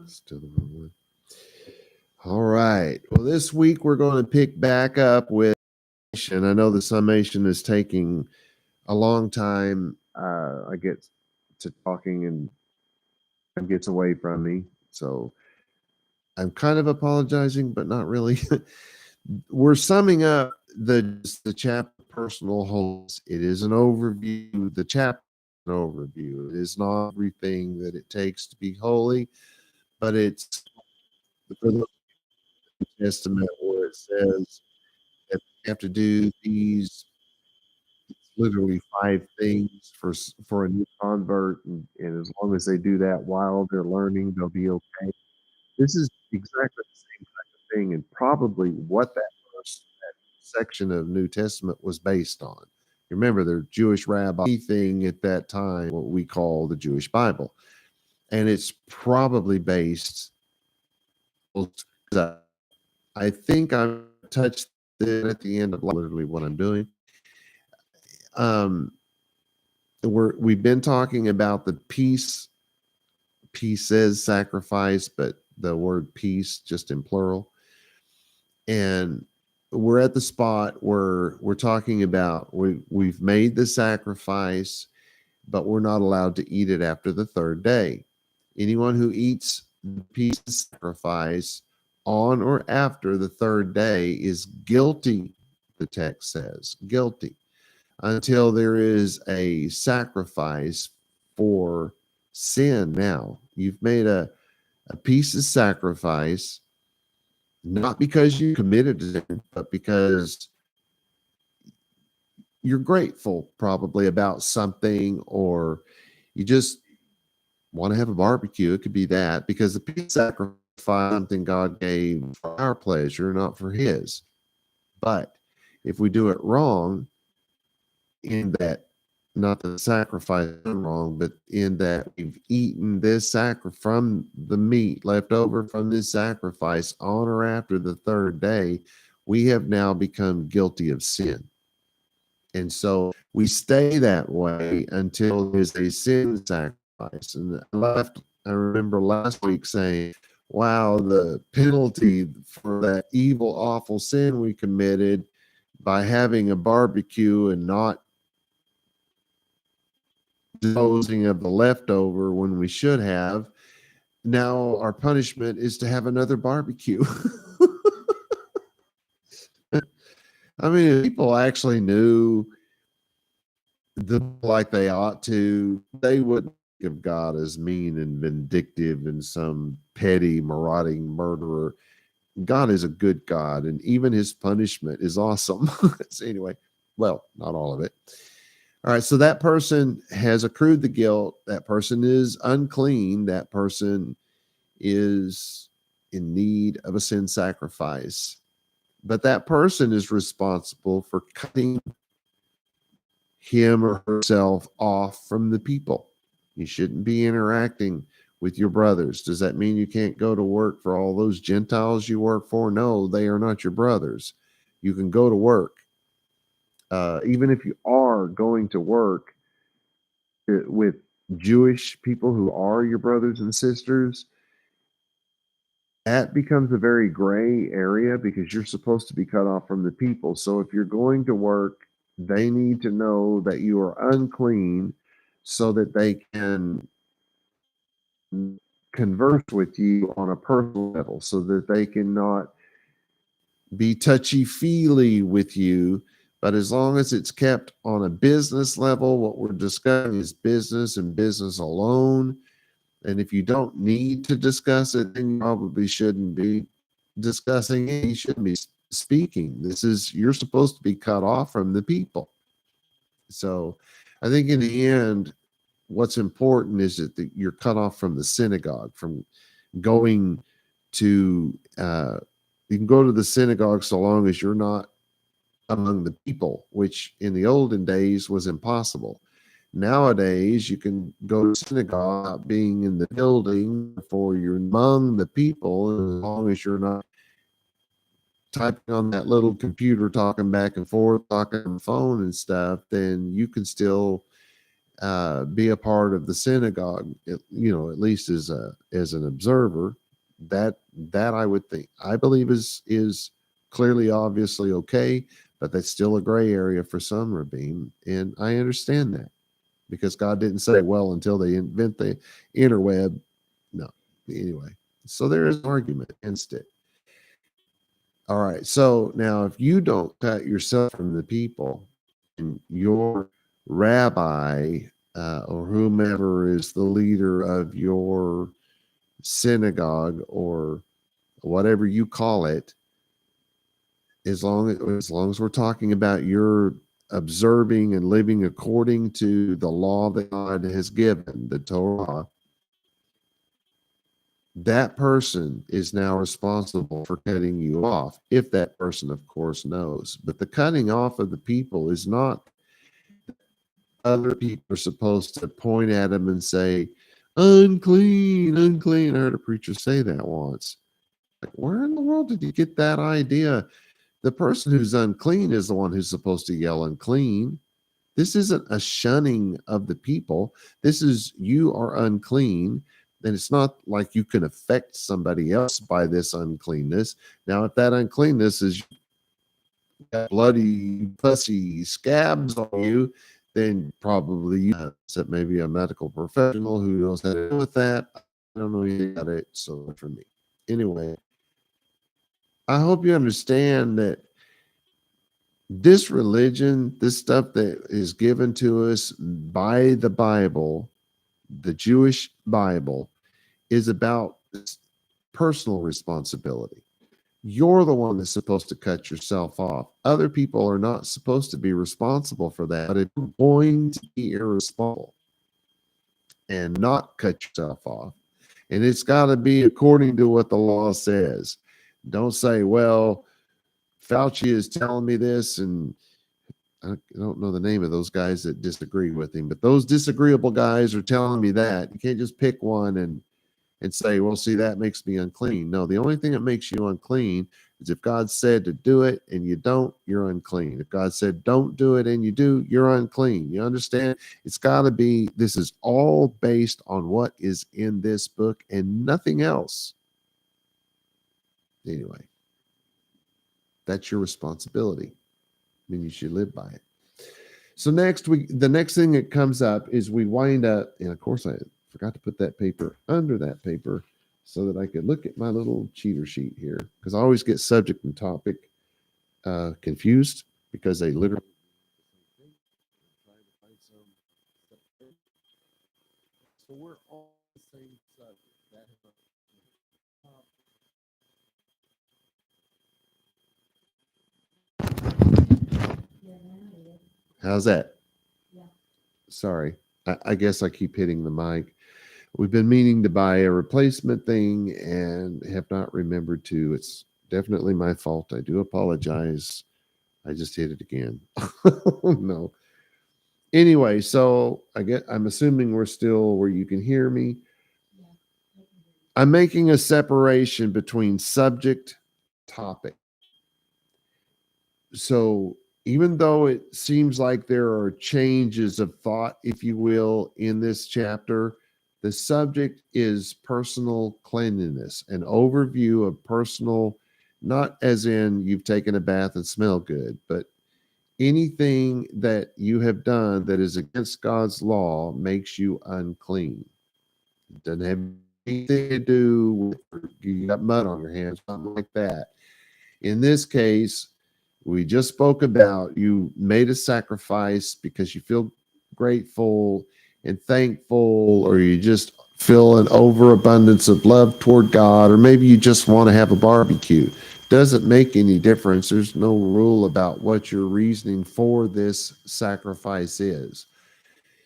Still the wrong one. All right. Well, this week we're going to pick back up with, and I know the summation is taking a long time. I get to talking and time gets away from me. So I'm kind of apologizing, but not really. We're summing up the chapter personal holiness. It is an overview. The chapter is an overview. It is not everything that it takes to be holy, but it's for the New Testament where it says that we have to do these literally five things for a new convert, and as long as they do that while they're learning, they'll be okay. This is exactly the same type of thing, and probably what that verse, that section of New Testament was based on. Remember, they're Jewish rabbi thing at that time, what we call the Jewish Bible, and it's probably based. I think I've touched it at the end of literally what I'm doing. Um, we've been talking about the pieces sacrifice, but the word peace just in plural. And we're at the spot where we're talking about we've made the sacrifice, but we're not allowed to eat it after the third day. Anyone who eats the peace sacrifice on or after the third day is guilty, the text says, guilty, until there is a sacrifice for sin. Now, you've made a piece of sacrifice, not because you committed sin, but because you're grateful probably about something, or you just want to have a barbecue. It could be that, because the peace sacrifice something God gave for our pleasure, not for his. But if we do it wrong, in that, not the sacrifice wrong, but in that we've eaten this sacrifice from the meat left over from this sacrifice on or after the third day, we have now become guilty of sin. And so we stay that way until there's a sin sacrifice. And I remember last week saying, wow, the penalty for that evil, awful sin we committed by having a barbecue and not disposing of the leftover when we should have. Now our punishment is to have another barbecue. I mean, if people actually knew like they ought to, they wouldn't think of God as mean and vindictive and some petty, marauding murderer. God is a good God, and even his punishment is awesome. So anyway, well, not all of it. All right, so that person has accrued the guilt. That person is unclean. That person is in need of a sin sacrifice. But that person is responsible for cutting him or herself off from the people. You shouldn't be interacting with your brothers. Does that mean you can't go to work for all those Gentiles you work for? No, they are not your brothers. You can go to work. Even if you are going to work with Jewish people who are your brothers and sisters, that becomes a very gray area because you're supposed to be cut off from the people. So if you're going to work, they need to know that you are unclean so that they can converse with you on a personal level, so that they cannot be touchy-feely with you. But as long as it's kept on a business level, what we're discussing is business and business alone. And if you don't need to discuss it, then you probably shouldn't be discussing it. You shouldn't be speaking. You're supposed to be cut off from the people. So I think in the end, what's important is that you're cut off from the synagogue, from going to, you can go to the synagogue so long as you're not among the people, which in the olden days was impossible. Nowadays, you can go to synagogue being in the building, for you're among the people, and as long as you're not typing on that little computer, talking back and forth, talking on the phone and stuff, then you can still be a part of the synagogue, at least as an observer. That I would think, I believe is clearly, obviously okay, but that's still a gray area for some, Rabim, and I understand that because God didn't say, well, until they invent the interweb. No, anyway, so there is an argument against it. All right, so now if you don't cut yourself from the people, and your rabbi or whomever is the leader of your synagogue or whatever you call it, as long as we're talking about your observing and living according to the law that God has given, the Torah, that person is now responsible for cutting you off, if that person, of course, knows. But the cutting off of the people is not other people are supposed to point at them and say, unclean, unclean. I heard a preacher say that once. Like, where in the world did you get that idea? The person who's unclean is the one who's supposed to yell unclean. This isn't a shunning of the people. This is, you are unclean. And it's not like you can affect somebody else by this uncleanness. Now, if that uncleanness is bloody, pussy scabs on you, then probably you have maybe a medical professional who knows how to deal with that. I don't know anything about it, so for me. Anyway, I hope you understand that this religion, this stuff that is given to us by the Bible, the Jewish Bible, is about personal responsibility. You're the one that's supposed to cut yourself off. Other people are not supposed to be responsible for that. But if you're going to be irresponsible and not cut yourself off, and it's got to be according to what the law says. Don't say, well, Fauci is telling me this, and I don't know the name of those guys that disagree with him, but those disagreeable guys are telling me that. You can't just pick one and say, well, see, that makes me unclean. No, the only thing that makes you unclean is if God said to do it and you don't, you're unclean. If God said don't do it and you do, you're unclean. You understand? It's got to be, this is all based on what is in this book and nothing else. Anyway, that's your responsibility. I mean, you should live by it. So the next thing that comes up is we wind up, and of course I forgot to put that paper under that paper so that I could look at my little cheater sheet here, because I always get subject and topic confused because they literally so we're all the same subject. How's that? Yeah. Sorry. I guess I keep hitting the mic. We've been meaning to buy a replacement thing and have not remembered to. It's definitely my fault. I do apologize. I just hit it again. No. Anyway, so I'm assuming we're still where you can hear me. I'm making a separation between subject, topic. So even though it seems like there are changes of thought, if you will, in this chapter, the subject is personal cleanliness, an overview of personal, not as in you've taken a bath and smell good, but anything that you have done that is against God's law makes you unclean. It doesn't have anything to do with you got mud on your hands, something like that. In this case, we just spoke about you made a sacrifice because you feel grateful and thankful, or you just feel an overabundance of love toward God, or maybe you just want to have a barbecue. Doesn't make any difference. There's no rule about what your reasoning for this sacrifice is.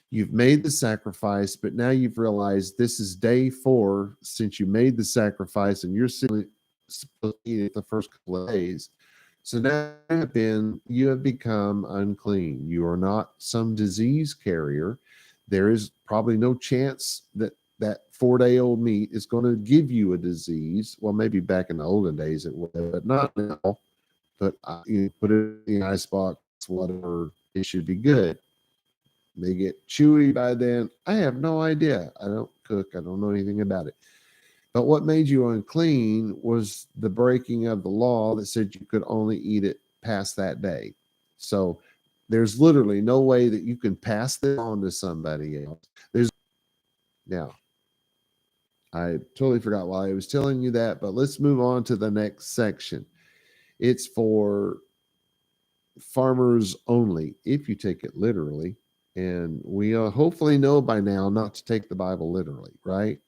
You've made the sacrifice, but now you've realized this is day 4 since you made the sacrifice, and you're supposed to eat it the first couple of days. So now you have become unclean. You are not some disease carrier. There is probably no chance that 4-day-old meat is going to give you a disease. Well, maybe back in the olden days it would, but not now. But you put it in the icebox, whatever, it should be good. They get chewy by then. I have no idea. I don't cook. I don't know anything about it. But what made you unclean was the breaking of the law that said you could only eat it past that day. So there's literally no way that you can pass this on to somebody else. Now, I totally forgot why I was telling you that, but let's move on to the next section. It's for farmers only, if you take it literally. And we hopefully know by now not to take the Bible literally, right?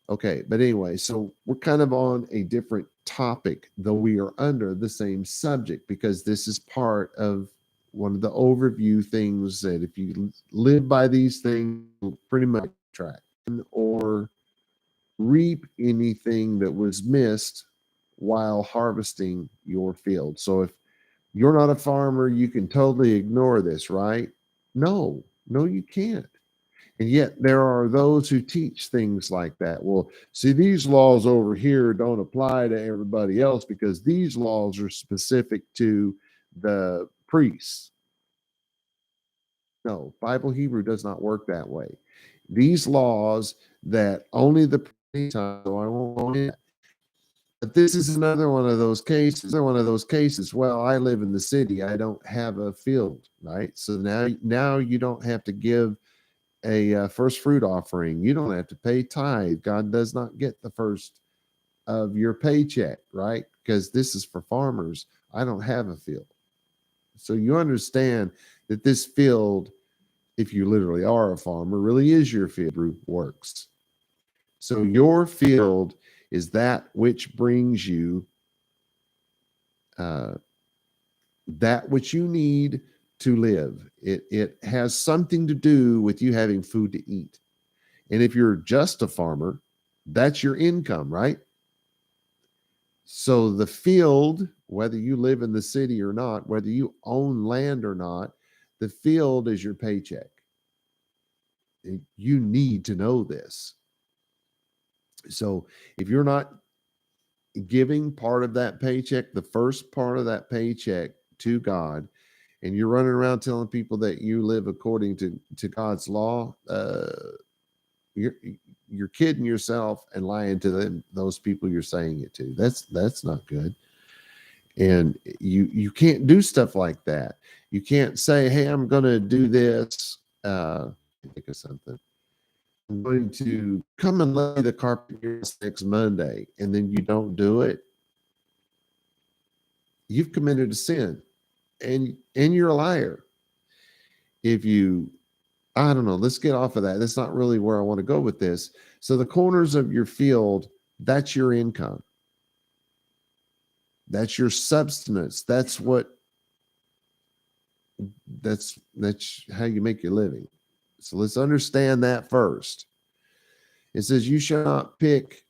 Okay, but anyway, so we're kind of on a different topic, though we are under the same subject, because this is part of one of the overview things that if you live by these things, you'll pretty much track or reap anything that was missed while harvesting your field. So if you're not a farmer, you can totally ignore this, right? No, you can't. And yet there are those who teach things like that. Well, see, these laws over here don't apply to everybody else because these laws are specific to the priests. No, Bible Hebrew does not work that way. These laws that only the priests, so I won't go in. But this is another one of those cases. Well, I live in the city. I don't have a field, right? So now you don't have to give a first fruit offering. You don't have to pay tithe. God does not get the first of your paycheck, right? Because this is for farmers. I don't have a field. So you understand that this field, if you literally are a farmer, really is your field works. So your field is that which brings you that which you need to live. It has something to do with you having food to eat. And if you're just a farmer, that's your income, right? So the field, whether you live in the city or not, whether you own land or not, the field is your paycheck. You need to know this. So if you're not giving part of that paycheck, the first part of that paycheck to God, and you're running around telling people that you live according to God's law, you're kidding yourself and lying to those people you're saying it to. That's not good. And you can't do stuff like that. You can't say, "Hey, I'm going to do this." Think of something. I'm going to come and lay the carpet here next Monday, and then you don't do it. You've committed a sin, and you're a liar. If you, I don't know, let's get off of that. That's not really where I want to go with this. So the corners of your field, that's your income. That's your substance. That's how you make your living. So let's understand that first. It says you shall not pick.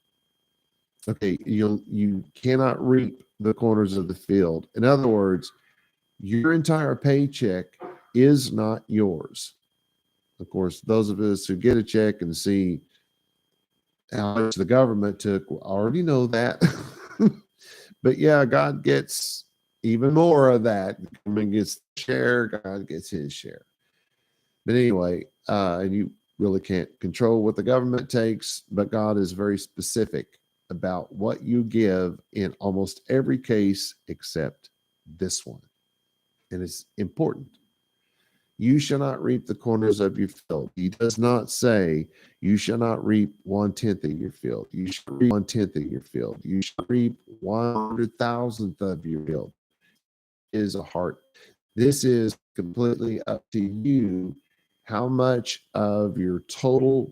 Okay, you cannot reap the corners of the field. In other words, your entire paycheck is not yours. Of course, those of us who get a check and see how much the government took already know that. But yeah, God gets even more of that. The government gets share, God gets his share. But anyway, and you really can't control what the government takes, but God is very specific about what you give in almost every case except this one. And it's important. You shall not reap the corners of your field. He does not say you shall not reap 1/10 of your field. You shall reap 1/10 of your field. You shall reap 100,000th of your field. It is a heart. This is completely up to you how much of your total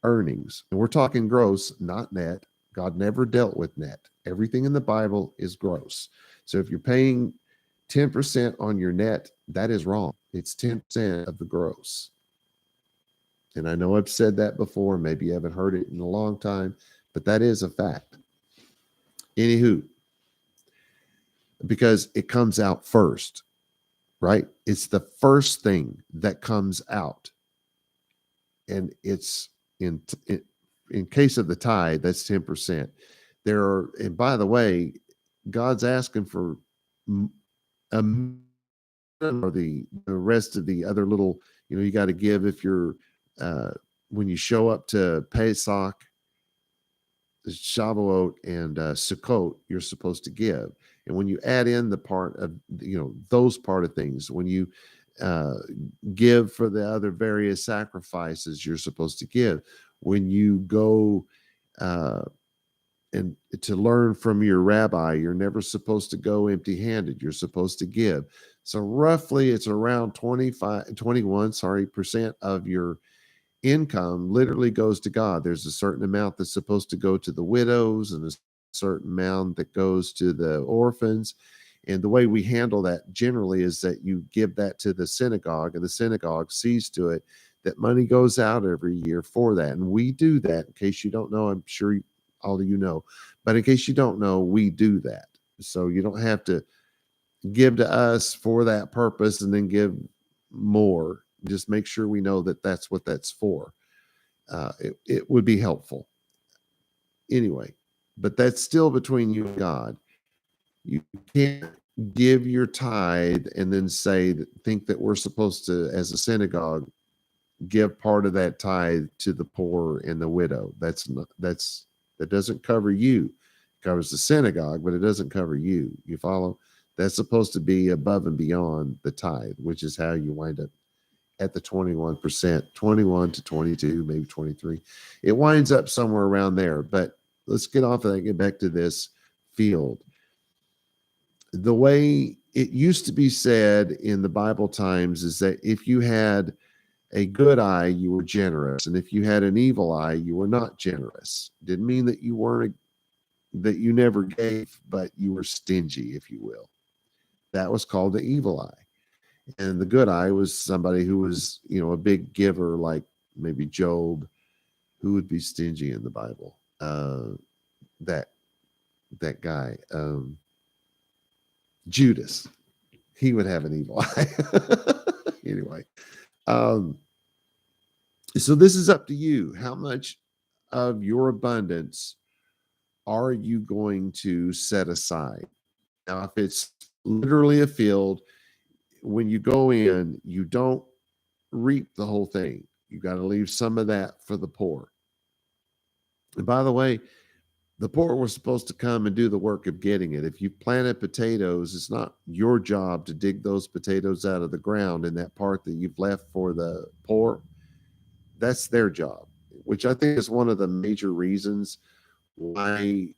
earnings, and we're talking gross, not net. God never dealt with net. Everything in the Bible is gross. So if you're paying 10% on your net, that is wrong. It's 10% of the gross. And I know I've said that before. Maybe you haven't heard it in a long time, but that is a fact. Anywho, because it comes out first, right? It's the first thing that comes out. And it's in case of the tithe, that's 10%. And by the way, God's asking for a or the rest of the other little, you got to give if you're uh, when you show up to Pesach, Shavuot, and Sukkot, you're supposed to give. And when you add in the part of, those part of things, when you uh, give for the other various sacrifices you're supposed to give, when you go uh, and to learn from your rabbi, you're never supposed to go empty handed. You're supposed to give. So roughly it's around 21% of your income literally goes to God. There's a certain amount that's supposed to go to the widows and a certain amount that goes to the orphans. And the way we handle that generally is that you give that to the synagogue, and the synagogue sees to it that money goes out every year for that. And we do that. In case you don't know, I'm sure all of you know, but in case you don't know, we do that. So you don't have to give to us for that purpose and then give more. Just make sure we know that that's what that's for. It would be helpful anyway, but that's still between you and God. You can't give your tithe and then think that we're supposed to, as a synagogue, give part of that tithe to the poor and the widow. That doesn't cover you. It covers the synagogue, but it doesn't cover you. You follow? That's supposed to be above and beyond the tithe, which is how you wind up at the 21%, 21 to 22, maybe 23. It winds up somewhere around there. But let's get off of that and get back to this field. The way it used to be said in the Bible times is that if you had a good eye, you were generous. And if you had an evil eye, you were not generous. Didn't mean that that you never gave, but you were stingy, if you will. That was called the evil eye. And the good eye was somebody who was, a big giver, like maybe Job. Who would be stingy in the Bible? That guy, Judas. He would have an evil eye. Anyway, so this is up to you. How much of your abundance are you going to set aside? Now, if it's literally a field, when you go in, you don't reap the whole thing. You got to leave some of that for the poor. And by the way, the poor were supposed to come and do the work of getting it. If you planted potatoes, it's not your job to dig those potatoes out of the ground in that part that you've left for the poor. That's their job, which I think is one of the major reasons why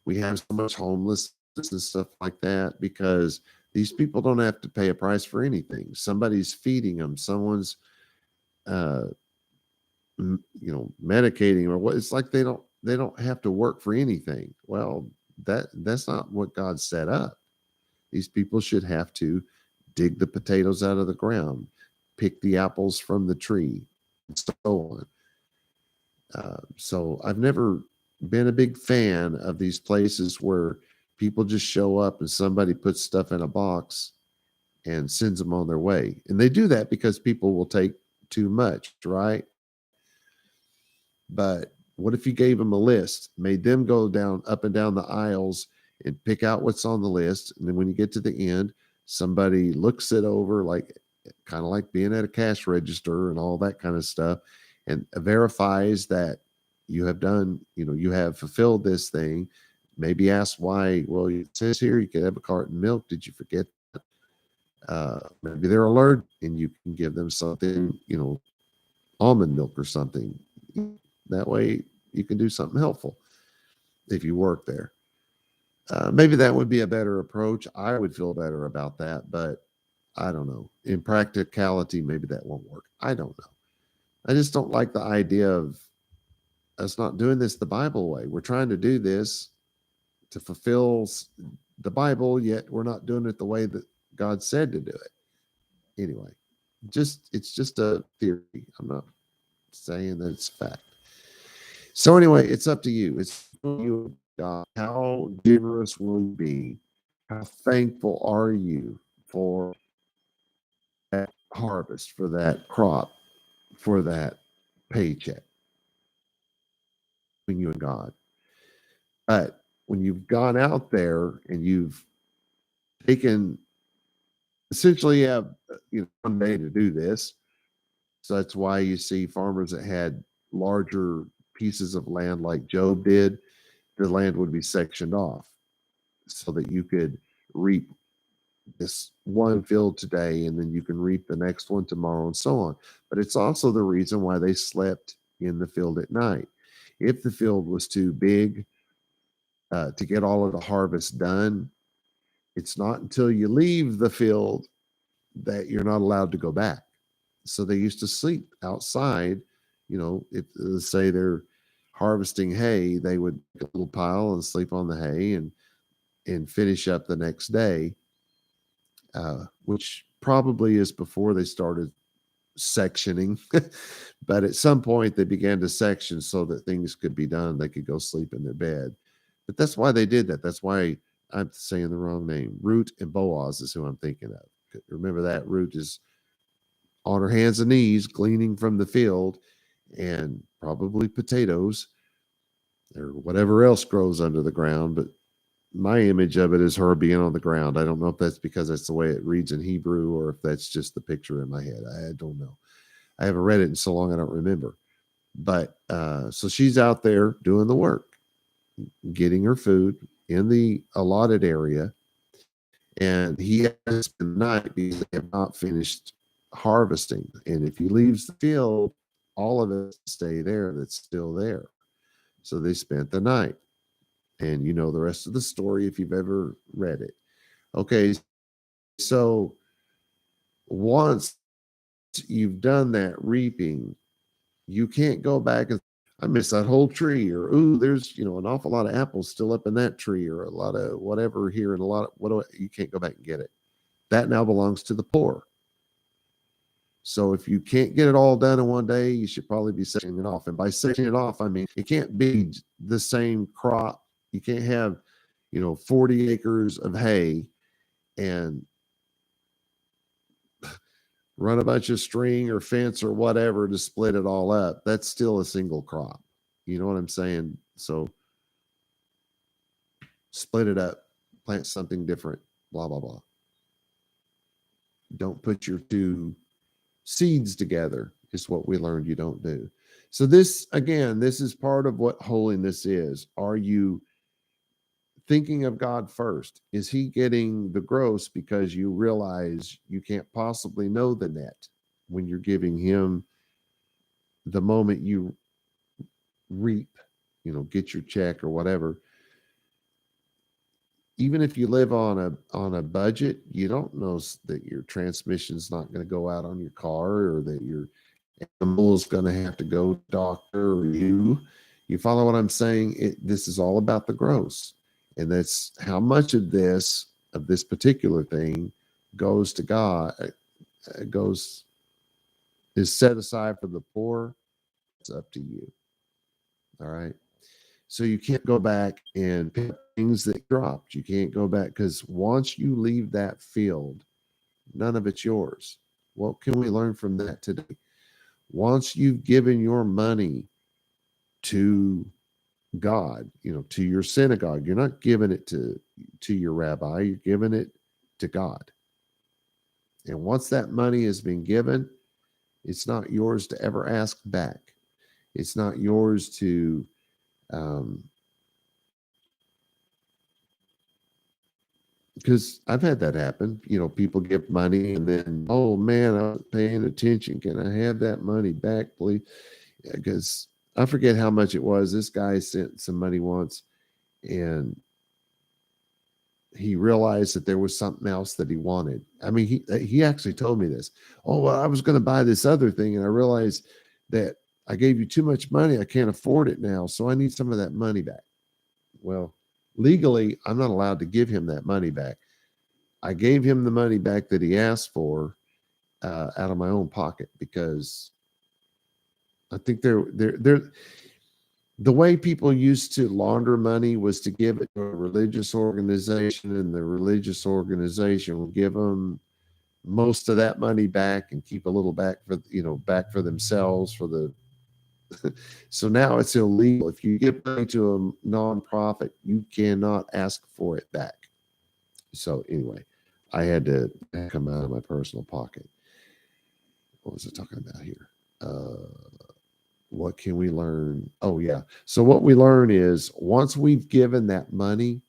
we have so much homelessness and stuff like that, because these people don't have to pay a price for anything. Somebody's feeding them. Someone's, medicating, or what. It's like they don't have to work for anything. Well, that's not what God set up. These people should have to dig the potatoes out of the ground, pick the apples from the tree, and so on. So I've never been a big fan of these places where people just show up and somebody puts stuff in a box and sends them on their way. And they do that because people will take too much, right? But what if you gave them a list, made them go up and down the aisles and pick out what's on the list? And then when you get to the end, somebody looks it over, like kind of like being at a cash register and all that kind of stuff, and verifies that you have done, you have fulfilled this thing. Maybe ask why. Well, it says here you could have a carton of milk. Did you forget that? Maybe they're allergic and you can give them something, almond milk or something. That way you can do something helpful if you work there. Maybe that would be a better approach. I would feel better about that, but I don't know. In practicality, maybe that won't work. I don't know. I just don't like the idea of us not doing this the Bible way. We're trying to do this to fulfill the Bible, yet we're not doing it the way that God said to do it. Anyway, it's just a theory. I'm not saying that it's fact. So anyway, it's up to you. It's you, God. How generous will you be? How thankful are you for that harvest, for that crop, for that paycheck between you and God? But when you've gone out there and you've taken essentially you have 1 day to do this. So that's why you see farmers that had larger pieces of land like Job did, the land would be sectioned off so that you could reap this one field today and then you can reap the next one tomorrow and so on. But it's also the reason why they slept in the field at night. If the field was too big to get all of the harvest done, it's not until you leave the field that you're not allowed to go back. So they used to sleep outside. If say they're harvesting hay, they would make a little pile and sleep on the hay and finish up the next day, which probably is before they started sectioning. But at some point, they began to section so that things could be done. They could go sleep in their bed. But that's why they did that. That's why I'm saying the wrong name. Ruth and Boaz is who I'm thinking of. Remember that Ruth is on her hands and knees gleaning from the field and probably potatoes or whatever else grows under the ground. But my image of it is her being on the ground. I don't know if that's because that's the way it reads in Hebrew or if that's just the picture in my head. I don't know. I haven't read it in so long I don't remember. But so she's out there doing the work, getting her food in the allotted area. And he has to spend the night because they have not finished harvesting. And if he leaves the field, all of it stay there that's still there. So they spent the night. And you know the rest of the story if you've ever read it. Okay, so once you've done that reaping, you can't go back and I miss that whole tree, or ooh, there's an awful lot of apples still up in that tree, or a lot of whatever here, and a lot of you can't go back and get it. That now belongs to the poor. So if you can't get it all done in one day, you should probably be sectioning it off. And by sectioning it off, I mean it can't be the same crop. You can't have 40 acres of hay and run a bunch of string or fence or whatever to split it all up. That's still a single crop. You know what I'm saying? So split it up, plant something different, blah, blah, blah. Don't put your two seeds together is what we learned you don't do. So this is part of what holiness is. Are you thinking of God first? Is he getting the gross because you realize you can't possibly know the net when you're giving him the moment you reap, get your check or whatever? Even if you live on a budget, you don't know that your transmission's not going to go out on your car or that your animal is going to have to go to doctor or you follow what I'm saying? This is all about the gross. And that's how much of this particular thing goes to God, is set aside for the poor. It's up to you. All right. So you can't go back and pick up things that dropped. You can't go back because once you leave that field, none of it's yours. What can we learn from that today? Once you've given your money to God, to your synagogue, you're not giving it to your rabbi, you're giving it to God. And once that money has been given, it's not yours to ever ask back. It's not yours to because I've had that happen. People give money and then, oh man, I was paying attention. Can I have that money back, please? Because I forget how much it was. This guy sent some money once and he realized that there was something else that he wanted. I mean, he actually told me this. Oh, well, I was going to buy this other thing and I realized that I gave you too much money. I can't afford it now. So I need some of that money back. Well, legally, I'm not allowed to give him that money back. I gave him the money back that he asked for out of my own pocket because I think the way people used to launder money was to give it to a religious organization, and the religious organization will give them most of that money back and keep a little back for themselves for the. So now it's illegal. If you give money to a nonprofit, you cannot ask for it back. So anyway, I had to come out of my personal pocket. What was I talking about here? What can we learn? Oh, yeah. So what we learn is once we've given that money,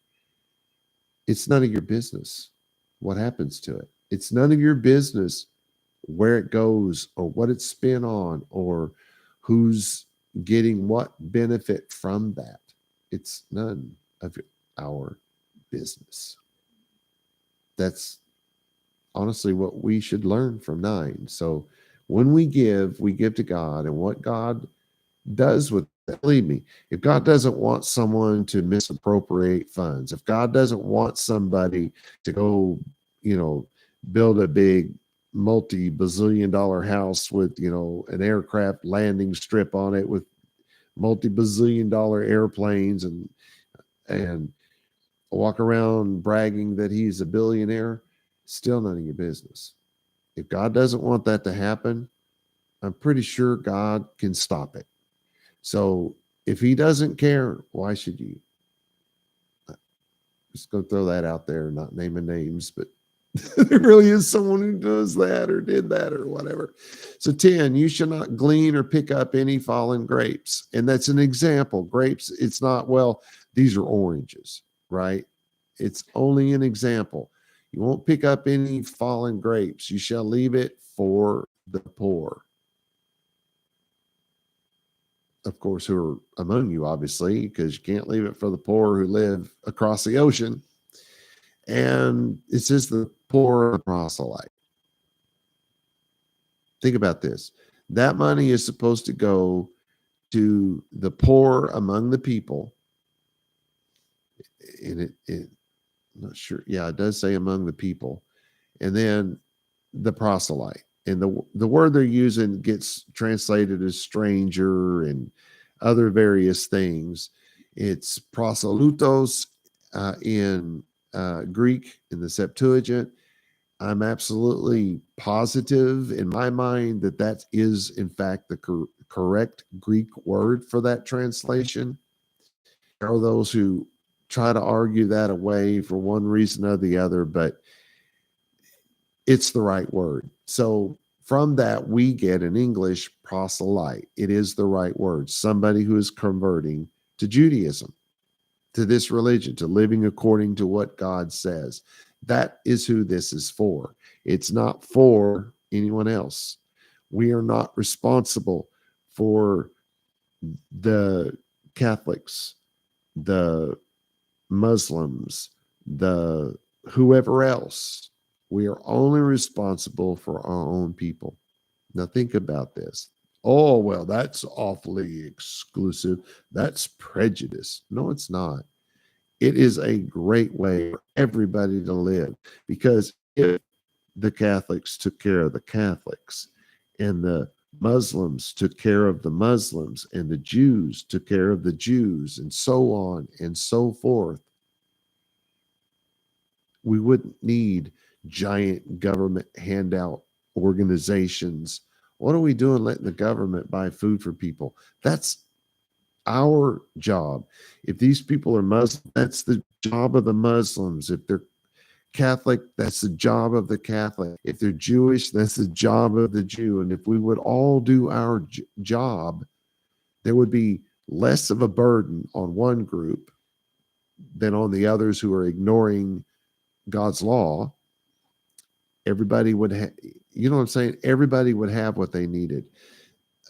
it's none of your business what happens to it. It's none of your business where it goes or what it's spent on or who's getting what benefit from that. It's none of our business. That's honestly what we should learn from 9. So when we give to God, and what God does with that. Believe me, if God doesn't want someone to misappropriate funds, if God doesn't want somebody to go, build a big multi-bazillion dollar house with, an aircraft landing strip on it with multi-bazillion dollar airplanes and walk around bragging that he's a billionaire, still none of your business. If God doesn't want that to happen, I'm pretty sure God can stop it. So if he doesn't care, why should you? Just going to throw that out there, not naming names, but there really is someone who does that or did that or whatever. So 10, you shall not glean or pick up any fallen grapes. And that's an example. Grapes, it's not, well, these are oranges, right? It's only an example. You won't pick up any fallen grapes. You shall leave it for the poor. Of course, who are among you, obviously, because you can't leave it for the poor who live across the ocean. And it says the poor proselyte. Think about this. That money is supposed to go to the poor among the people. And I'm not sure. Yeah, it does say among the people. And then the proselyte. And the word they're using gets translated as stranger and other various things. It's proselytos in Greek in the Septuagint. I'm absolutely positive in my mind that is in fact the correct Greek word for that translation. There are those who try to argue that away for one reason or the other, but it's the right word. So from that, we get in English proselyte. It is the right word. Somebody who is converting to Judaism, to this religion, to living according to what God says. That is who this is for. It's not for anyone else. We are not responsible for the Catholics, the Muslims, the whoever else. We are only responsible for our own people. Now think about this. Oh, well, that's awfully exclusive. That's prejudice. No, it's not. It is a great way for everybody to live, because if the Catholics took care of the Catholics and the Muslims took care of the Muslims and the Jews took care of the Jews and so on and so forth, we wouldn't need giant government handout organizations. What are we doing letting the government buy food for people? That's our job. If these people are Muslim, that's the job of the Muslims. If they're Catholic, that's the job of the Catholic. If they're Jewish, that's the job of the Jew. And if we would all do our job, there would be less of a burden on one group than on the others who are ignoring God's law. Everybody would have, you know what I'm saying? Everybody would have what they needed.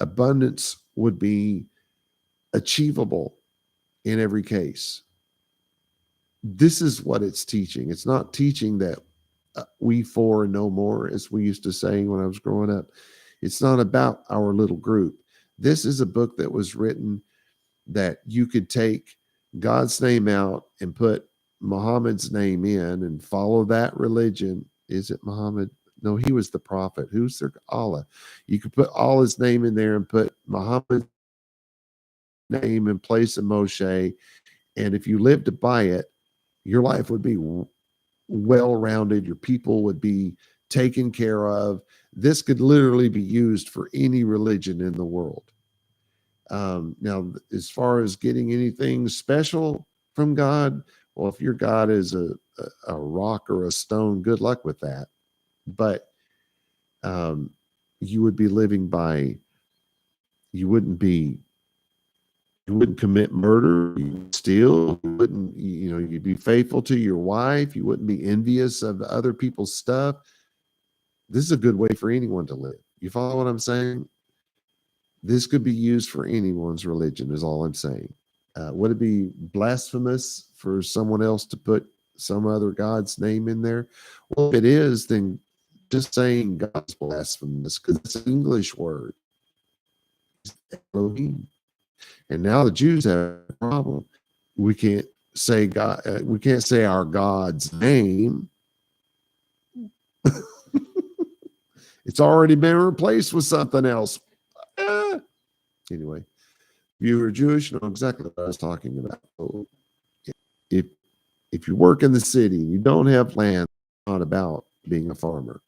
Abundance would be achievable in every case. This is what it's teaching. It's not teaching that we four and no more, as we used to saying when I was growing up. It's not about our little group. This is a book that was written that you could take God's name out and put Muhammad's name in and follow that religion. Is it Muhammad? No, he was the prophet. Who's their Allah? You could put Allah's name in there and put Muhammad's name in place of Moshe. And if you lived to buy it, your life would be well-rounded. Your people would be taken care of. This could literally be used for any religion in the world. Now, as far as getting anything special from God, well, if your God is a a rock or a stone, good luck with that. But you would be living by, you wouldn't be, you wouldn't commit murder, you wouldn't steal, you wouldn't, you'd be faithful to your wife, you wouldn't be envious of other people's stuff. This is a good way for anyone to live. You follow what I'm saying? This could be used for anyone's religion, is all I'm saying. Would it be blasphemous for someone else to put some other God's name in there? Well, if it is, then just saying God's blasphemous, because it's an English word. Elohim. And now the Jews have a problem. We can't say God. We can't say our God's name. It's already been replaced with something else. Anyway, if you were Jewish, you know exactly what I was talking about. So if you work in the city and you don't have land, it's not about being a farmer.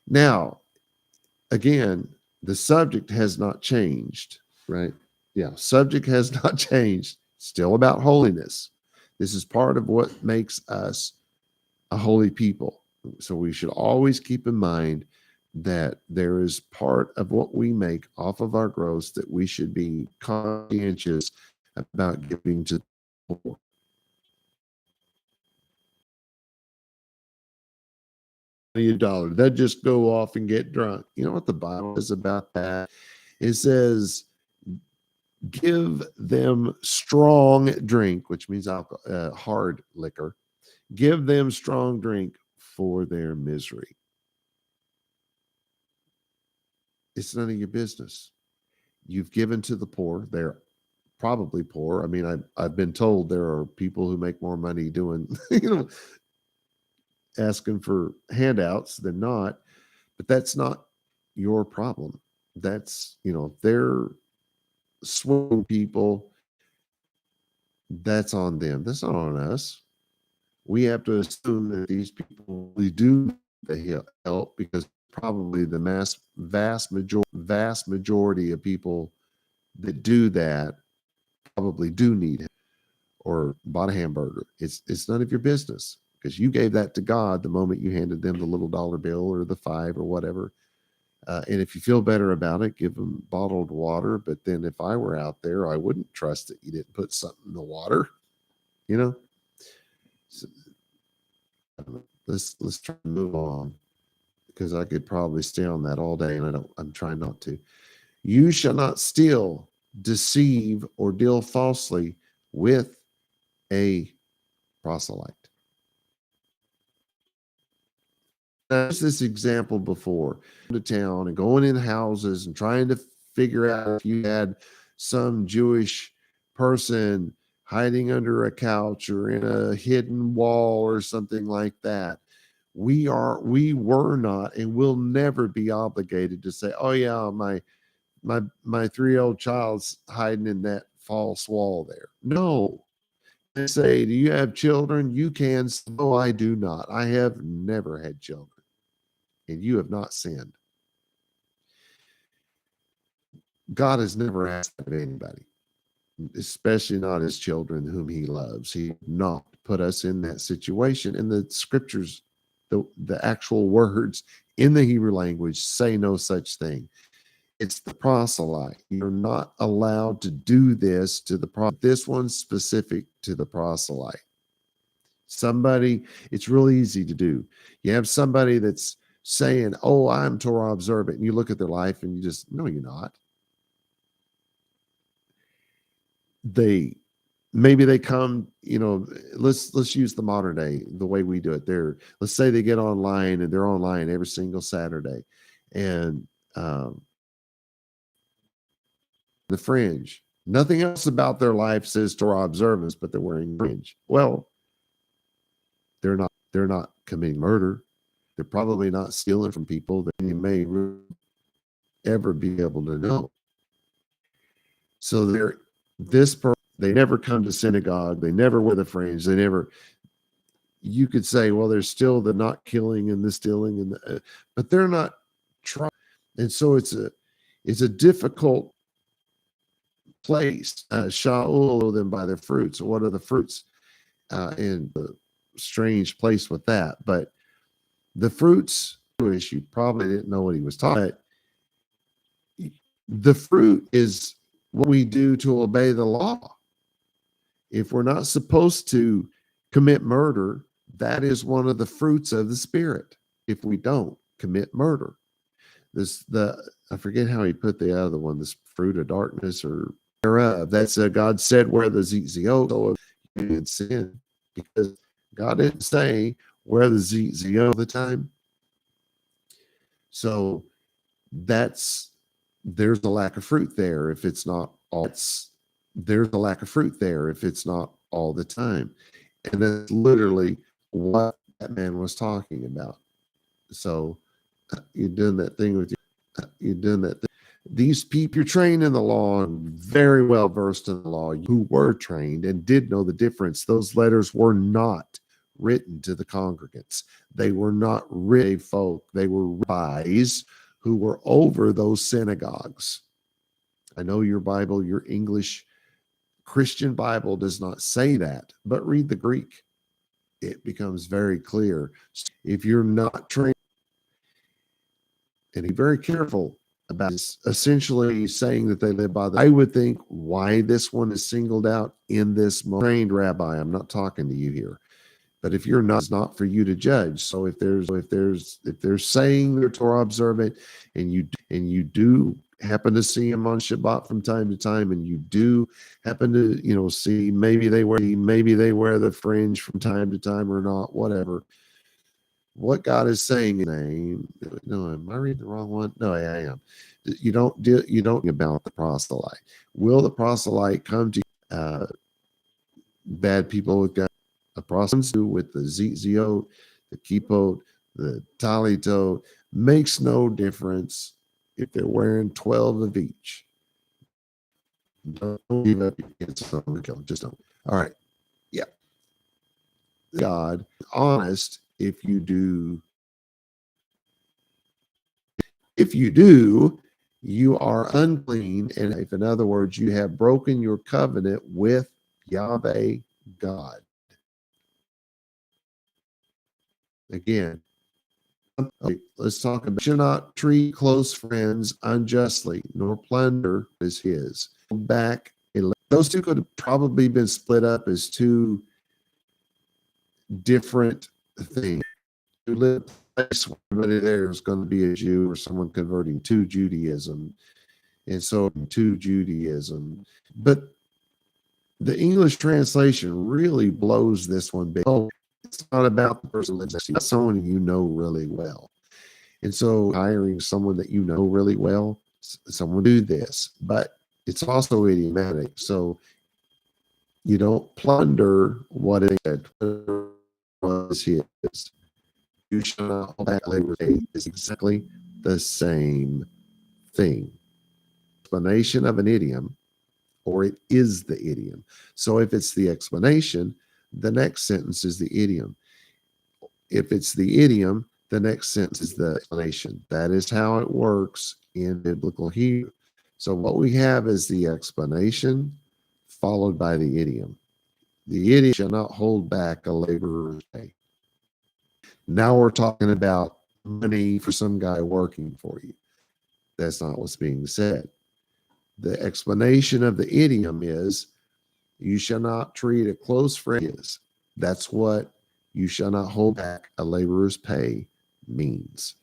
Now, again, the subject has not changed, right? Yeah, subject has not changed. Still about holiness. This is part of what makes us a holy people. So we should always keep in mind that there is part of what we make off of our gross that we should be conscientious about giving to the poor. $1, that just go off and get drunk. You know what the Bible says about that? It says, give them strong drink, which means alcohol, hard liquor. Give them strong drink for their misery. It's none of your business. You've given to the poor. They're probably poor. I mean, I've been told there are people who make more money doing, asking for handouts than not, but that's not your problem. That's, they're swing people. That's on them. That's not on us. We have to assume that these people really do the help, because probably the vast majority of people that do that probably do need help or bought a hamburger. It's none of your business, because you gave that to God the moment you handed them the little dollar bill or the $5 or whatever. And if you feel better about it, give them bottled water. But then if I were out there, I wouldn't trust that you didn't put something in the water, So, let's try to move on, because I could probably stay on that all day, and I'm trying not to. You shall not steal, deceive, or deal falsely with a proselyte. There's this example before, to town and going in houses and trying to figure out if you had some Jewish person hiding under a couch or in a hidden wall or something like that. We were not and will never be obligated to say, oh yeah, my 3-year-old child's hiding in that false wall there. No. They say, do you have children? You can. No, I do not. I have never had children. And you have not sinned. God has never asked that of anybody, especially not his children whom he loves. He would not put us in that situation. And the scriptures, the actual words in the Hebrew language say no such thing. It's the proselyte. You're not allowed to do this to this one's specific to the proselyte. Somebody, it's really easy to do. You have somebody that's saying, oh, I'm Torah observant, and you look at their life and you just, no, you're not. Maybe they come, let's use the modern day, the way we do it. Let's say they get online and they're online every single Saturday, and the fringe. Nothing else about their life says Torah observance, but they're wearing fringe. Well, they're not committing murder. They're probably not stealing from people that you may ever be able to know. So they never come to synagogue. They never wear the fringe. You could say, well, there's still the not killing and the stealing, but they're not trying. And so it's a difficult place. Shaul know them by their fruits. What are the fruits? in a strange place with that. But the fruits, you probably didn't know what he was talking about. The fruit is what we do to obey the law. If we're not supposed to commit murder, that is one of the fruits of the Spirit. If we don't commit murder, I forget how he put the other one, this fruit of darkness or thereof. That's God said where the ZZO in sin, because God didn't say where the ZZO all the time. So there's a lack of fruit there if it's not all. There's a lack of fruit there if it's not all the time, and that's literally what that man was talking about. So you're doing that thing with you're doing that thing. These people, you're trained in the law and very well versed in the law, who were trained and did know the difference. Those letters were not written to the congregants. They were not written folk. They were rabbis who were over those synagogues. I know your Bible, your English Christian Bible does not say that, but read the Greek. It becomes very clear. If you're not trained, and be very careful about this, essentially saying that they live by I would think why this one is singled out in this trained rabbi. I'm not talking to you here. But if you're not, it's not for you to judge. So if they're saying they're Torah observant, and you do happen to see them on Shabbat from time to time, and you do happen to see maybe they wear the fringe from time to time or not, whatever. What God is saying no, am I reading the wrong one? No, I am. You don't about the proselyte. Will the proselyte come to bad people with God? A proselyte with the zizio, the kippot, the talito makes no difference if they're wearing 12 of each. Don't give up your kids. Just don't. All right. Yeah. God, honest if you do. If you do, you are unclean. And if, in other words, you have broken your covenant with Yahweh God. Again, let's talk about should not treat close friends unjustly, nor plunder is his. Back, those two could have probably been split up as two different things. You live a place where everybody there is going to be a Jew or someone converting to Judaism, and so to Judaism. But the English translation really blows this one big. Oh, it's not about the person who lives next to you. It's someone you know really well. And so hiring someone that you know really well, someone do this, but it's also idiomatic. So you don't plunder what it was his. You shall not hold back labor is exactly the same thing. Explanation of an idiom, or it is the idiom. So if it's the explanation, the next sentence is the idiom. If it's the idiom, the next sentence is the explanation. That is how it works in biblical Hebrew. So what we have is the explanation followed by the idiom. The idiom shall not hold back a laborer's pay. Now we're talking about money for some guy working for you. That's not what's being said. The explanation of the idiom is you shall not treat a close friend. That's what you shall not hold back a laborer's pay means.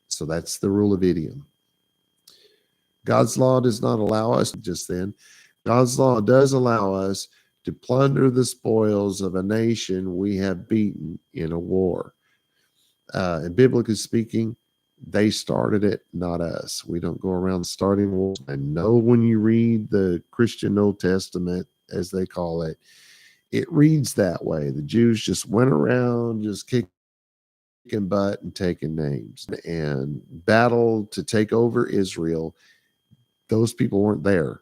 So that's the rule of idiom. God's law does not allow us just then. God's law does allow us to plunder the spoils of a nation we have beaten in a war. And biblically speaking, they started it, not us. We don't go around starting wars. I know when you read the Christian Old Testament, as they call it, it reads that way. The Jews just went around just kicking butt and taking names and battled to take over Israel. Those people weren't there.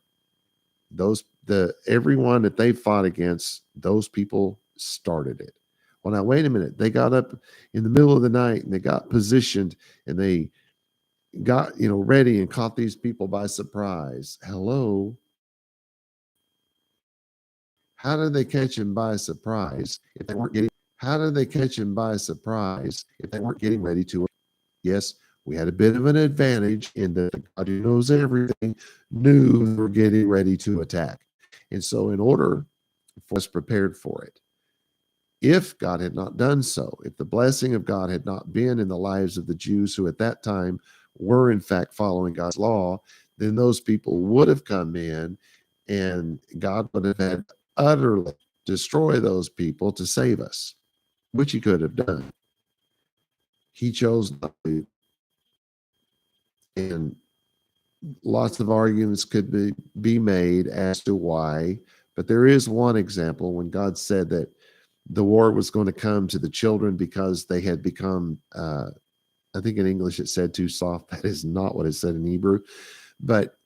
Everyone that they fought against, those people started it. Well, now wait a minute. They got up in the middle of the night and they got positioned and they got ready and caught these people by surprise. Hello. How did they catch him by surprise if they weren't getting? How did they catch him by surprise if they weren't getting ready to? Yes, we had a bit of an advantage in that the God who knows everything knew they were getting ready to attack, and so in order for us prepared for it. If God had not done so, if the blessing of God had not been in the lives of the Jews who at that time were in fact following God's law, then those people would have come in and God would have had to utterly destroy those people to save us, which he could have done. He chose not to. And lots of arguments could be made as to why, but there is one example when God said that the war was going to come to the children because they had become, I think in English it said too soft. That is not what it said in Hebrew, but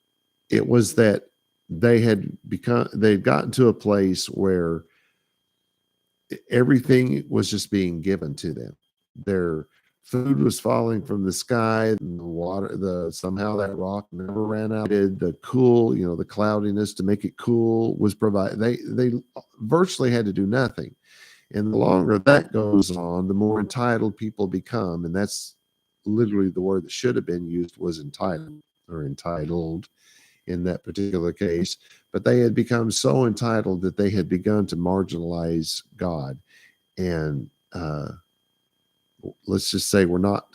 it was that they'd gotten to a place where everything was just being given to them. Their food was falling from the sky, and the water, somehow that rock never ran out. The cool, the cloudiness to make it cool was provided. They virtually had to do nothing. And the longer that goes on, the more entitled people become. And that's literally the word that should have been used was entitled or entitled in that particular case. But they had become so entitled that they had begun to marginalize God. And let's just say we're not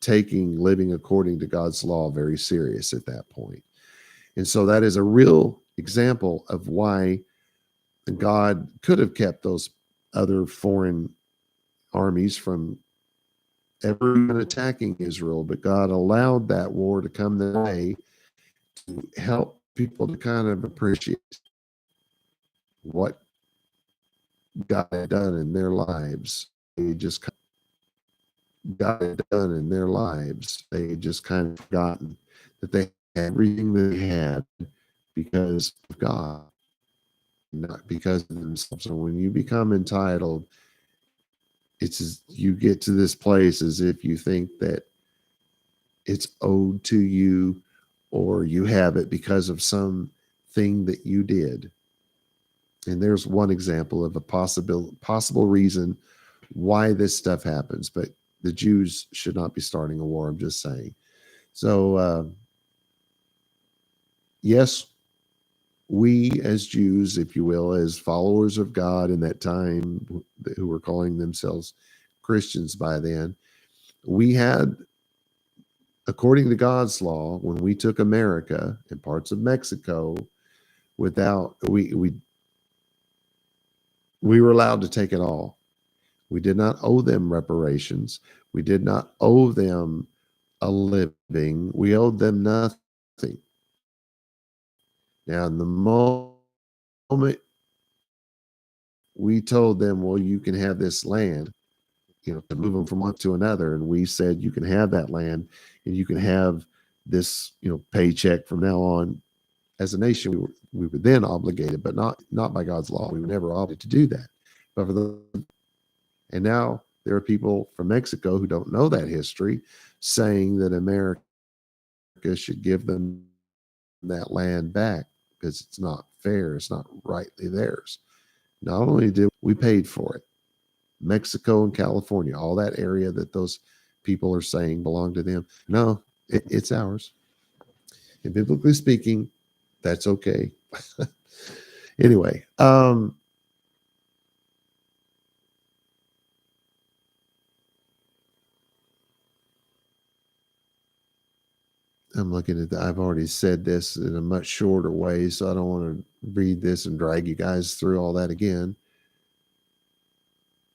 taking living according to God's law very serious at that point. And so that is a real example of why God could have kept those other foreign armies from ever even attacking Israel, but God allowed that war to come their way to help people to kind of appreciate what God had done in their lives. They just God had done in their lives. They had just kind of forgotten that they had everything they had because of God, not because of themselves. So when you become entitled, it's as you get to this place as if you think that it's owed to you or you have it because of some thing that you did. And there's one example of a possible reason why this stuff happens. But the Jews should not be starting a war. I'm just saying. So, yes, we as Jews, if you will, as followers of God in that time, who were calling themselves Christians by then, we had, according to God's law, when we took America and parts of Mexico, without we were allowed to take it all. We did not owe them reparations. We did not owe them a living. We owed them nothing. Now, in the moment we told them, well, you can have this land, to move them from one to another. And we said, you can have that land and you can have this, paycheck from now on. As a nation, we were then obligated, but not by God's law. We were never obligated to do that. But and now there are people from Mexico who don't know that history saying that America should give them that land back because it's not fair. It's not rightly theirs. Not only did we paid for it, Mexico and California, all that area that those people are saying belong to them. No, it's ours. And biblically speaking, that's okay. Anyway, I'm looking at I've already said this in a much shorter way, so I don't want to read this and drag you guys through all that again.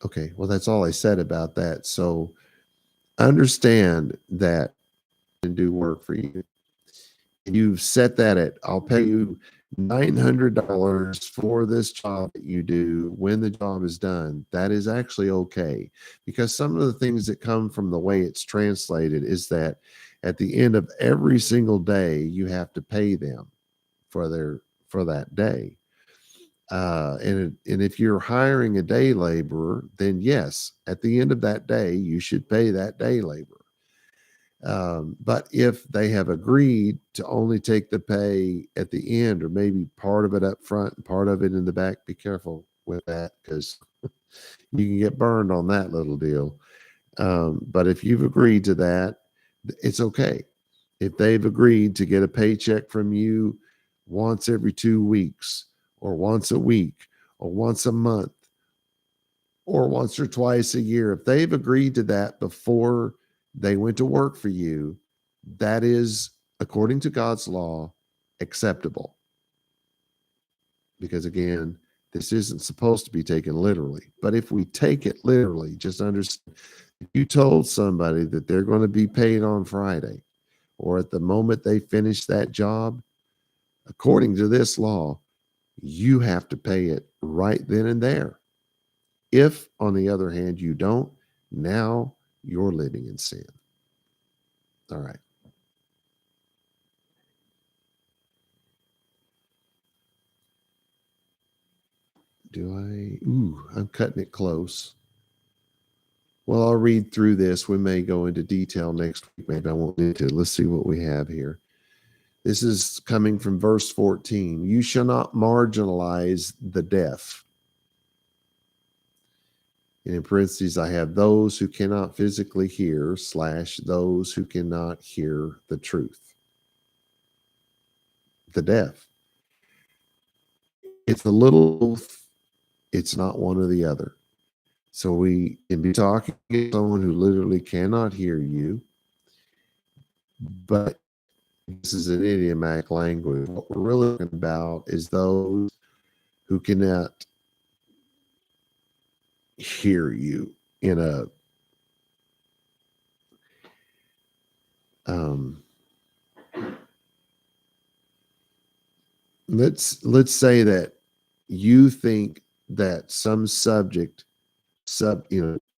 Okay, well, that's all I said about that. So understand that and do work for you. And you've set that at, I'll pay you $900 for this job that you do when the job is done. That is actually okay, because some of the things that come from the way it's translated is that at the end of every single day, you have to pay them for that day. And if you're hiring a day laborer, then yes, at the end of that day, you should pay that day laborer. But if they have agreed to only take the pay at the end, or maybe part of it up front and part of it in the back, be careful with that, because you can get burned on that little deal. But if you've agreed to that, it's okay. If they've agreed to get a paycheck from you once every 2 weeks, or once a week, or once a month, or once or twice a year, if they've agreed to that before they went to work for you, that is, according to God's law, acceptable. Because again, this isn't supposed to be taken literally. But if we take it literally, just understand, if you told somebody that they're going to be paid on Friday, or at the moment they finish that job, according to this law, you have to pay it right then and there. If, on the other hand, you don't, now you're living in sin. All right. I'm cutting it close. Well, I'll read through this. We may go into detail next week. Maybe I won't need to. Let's see what we have here. This is coming from verse 14. You shall not marginalize the deaf. And in parentheses, I have those who cannot physically hear / those who cannot hear the truth. The deaf. It's a little, it's not one or the other. So we can be talking to someone who literally cannot hear you, but this is an idiomatic language. What we're really talking about is those who cannot hear you in a let's say that you think that some subject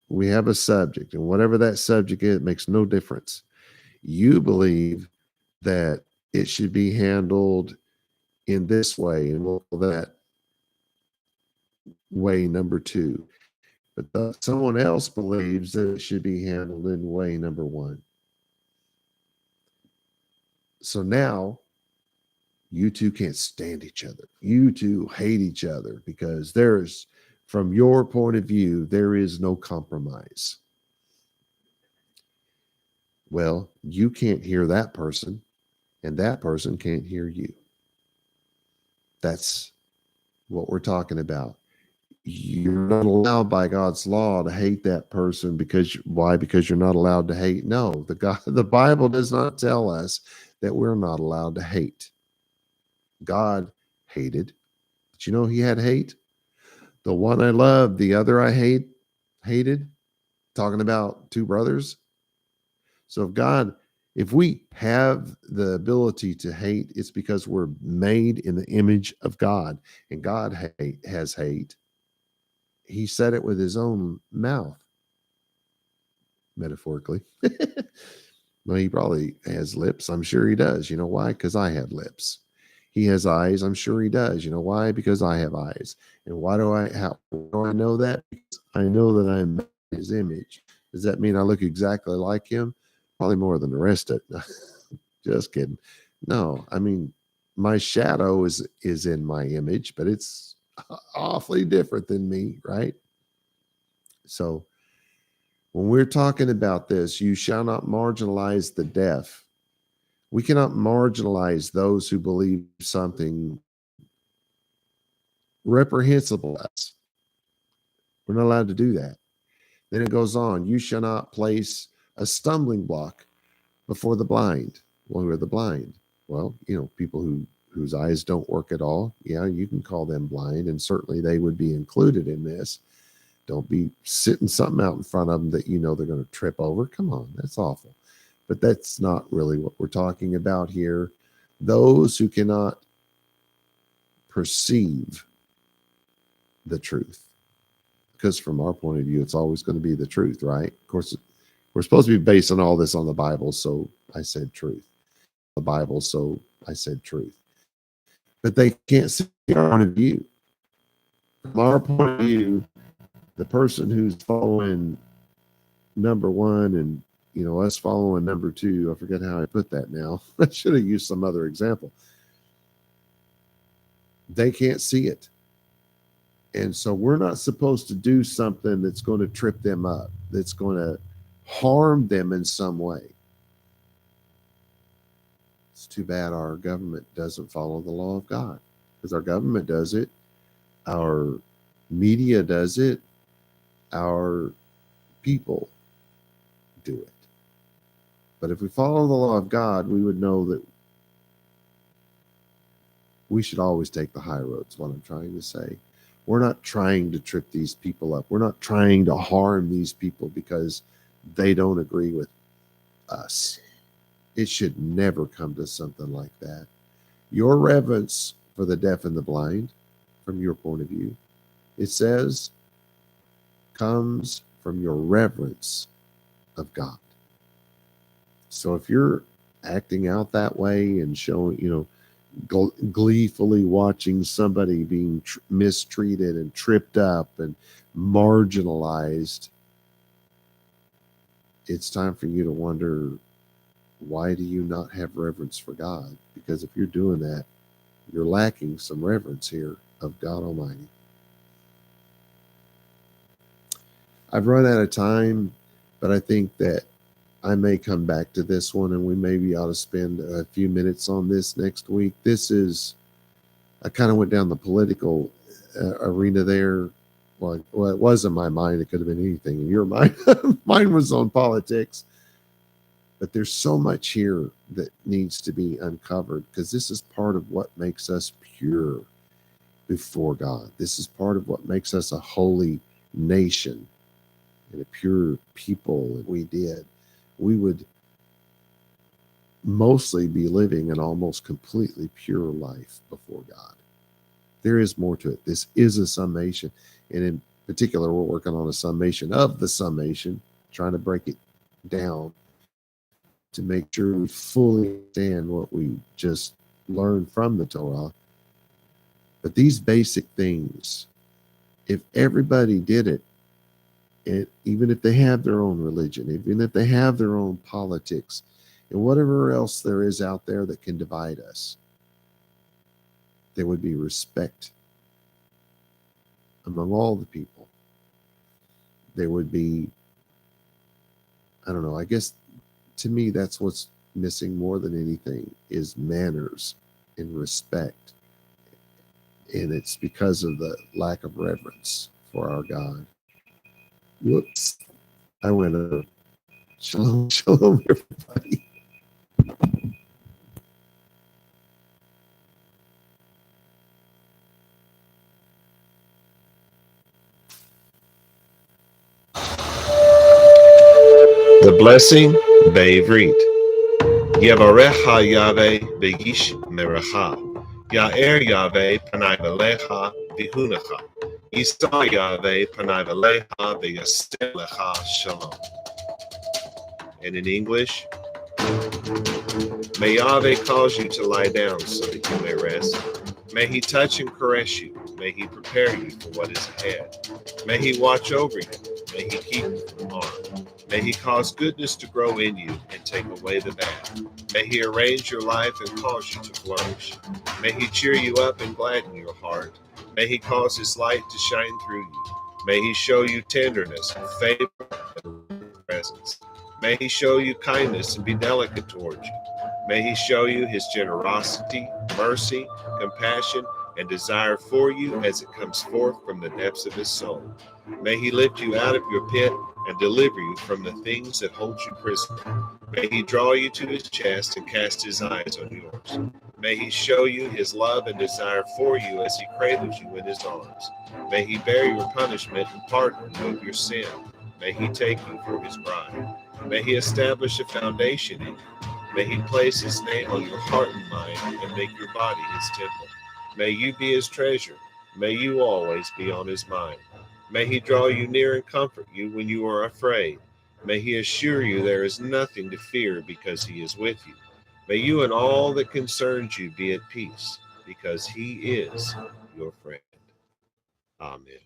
we have a subject, and whatever that subject is, it makes no difference. You believe that it should be handled in this way, and we'll call that way number 2. But someone else believes that it should be handled in way number 1. So now you two can't stand each other. You two hate each other because from your point of view, there is no compromise. Well, you can't hear that person, and that person can't hear you. That's what we're talking about. You're not allowed by God's law to hate that person because you're not allowed to hate. No, the Bible does not tell us that we're not allowed to hate. God hated, but you know he had hate. The one I loved, the other I hated. Talking about two brothers. So if we have the ability to hate, it's because we're made in the image of God, and God has hate. He said it with his own mouth, metaphorically. Well, he probably has lips. I'm sure he does. You know why? Because I have lips. He has eyes. I'm sure he does. You know why? Because I have eyes. And how do I know that? Because I know that I'm in his image. Does that mean I look exactly like him? Probably more than the rest of it. Just kidding. No, I mean, my shadow is in my image, but it's awfully different than me, right? So when we're talking about this, you shall not marginalize the deaf. We cannot marginalize those who believe something reprehensible to us. We're not allowed to do that. Then it goes on, you shall not place a stumbling block before the blind. Well, who are the blind? Well, people whose eyes don't work at all. Yeah, you can call them blind, and certainly they would be included in this. Don't be sitting something out in front of them that they're going to trip over. Come on, that's awful. But that's not really what we're talking about here. Those who cannot perceive the truth. Because from our point of view, it's always going to be the truth, right? Of course, we're supposed to be basing all this on the Bible, so I said truth. The Bible, so I said truth. But they can't see our point of view. From our point of view, the person who's following number 1 and us following number 2, I forget how I put that now. I should have used some other example. They can't see it. And so we're not supposed to do something that's going to trip them up, that's going to harm them in some way. It's too bad our government doesn't follow the law of God, because our government does it, our media does it, our people do it. But if we follow the law of God, we would know that we should always take the high road, is what I'm trying to say. We're not trying to trip these people up. We're not trying to harm these people because they don't agree with us. It should never come to something like that. Your reverence for the deaf and the blind, from your point of view, it says, comes from your reverence of God. So if you're acting out that way and showing, gleefully watching somebody being mistreated and tripped up and marginalized, it's time for you to wonder, why do you not have reverence for God? Because if you're doing that, you're lacking some reverence here of God Almighty. I've run out of time, but I think that I may come back to this one, and we maybe ought to spend a few minutes on this next week. I kind of went down the political arena there. Well, it was in my mind. It could have been anything in your mind. Mine was on politics. But there's so much here that needs to be uncovered, because this is part of what makes us pure before God. This is part of what makes us a holy nation and a pure people. If we did, we would mostly be living an almost completely pure life before God. There is more to it. This is a summation. And in particular, we're working on a summation of the summation, trying to break it down to make sure we fully understand what we just learned from the Torah. But these basic things, if everybody did it, even if they have their own religion, even if they have their own politics, and whatever else there is out there that can divide us, there would be respect among all the people. There would be, I don't know, I guess to me that's what's missing more than anything, is manners and respect. And it's because of the lack of reverence for our God. Whoops. I went over. Shalom, shalom, everybody. The blessing, vaYiqra. Yevarecha Yahweh v'yish merecha. Ya'er Yahweh panai v'lecha v'hunecha. Yisa Yahweh panai v'lecha v'yaseh lecha shalom. And in English, may Yahweh cause you to lie down so that you may rest. May he touch and caress you. May he prepare you for what is ahead. May he watch over you. May he keep you from harm. May he cause goodness to grow in you and take away the bad. May he arrange your life and cause you to flourish. May he cheer you up and gladden your heart. May he cause his light to shine through you. May he show you tenderness and favor and presence. May he show you kindness and be delicate towards you. May he show you his generosity, mercy, compassion, and desire for you as it comes forth from the depths of his soul. May he lift you out of your pit and deliver you from the things that hold you prisoner. May he draw you to his chest and cast his eyes on yours. May he show you his love and desire for you as he cradles you in his arms. May he bear your punishment and pardon you of your sin. May he take you for his bride. May he establish a foundation in you. May he place his name on your heart and mind and make your body his temple. May you be his treasure. May you always be on his mind. May he draw you near and comfort you when you are afraid. May he assure you there is nothing to fear because he is with you. May you and all that concerns you be at peace because he is your friend. Amen.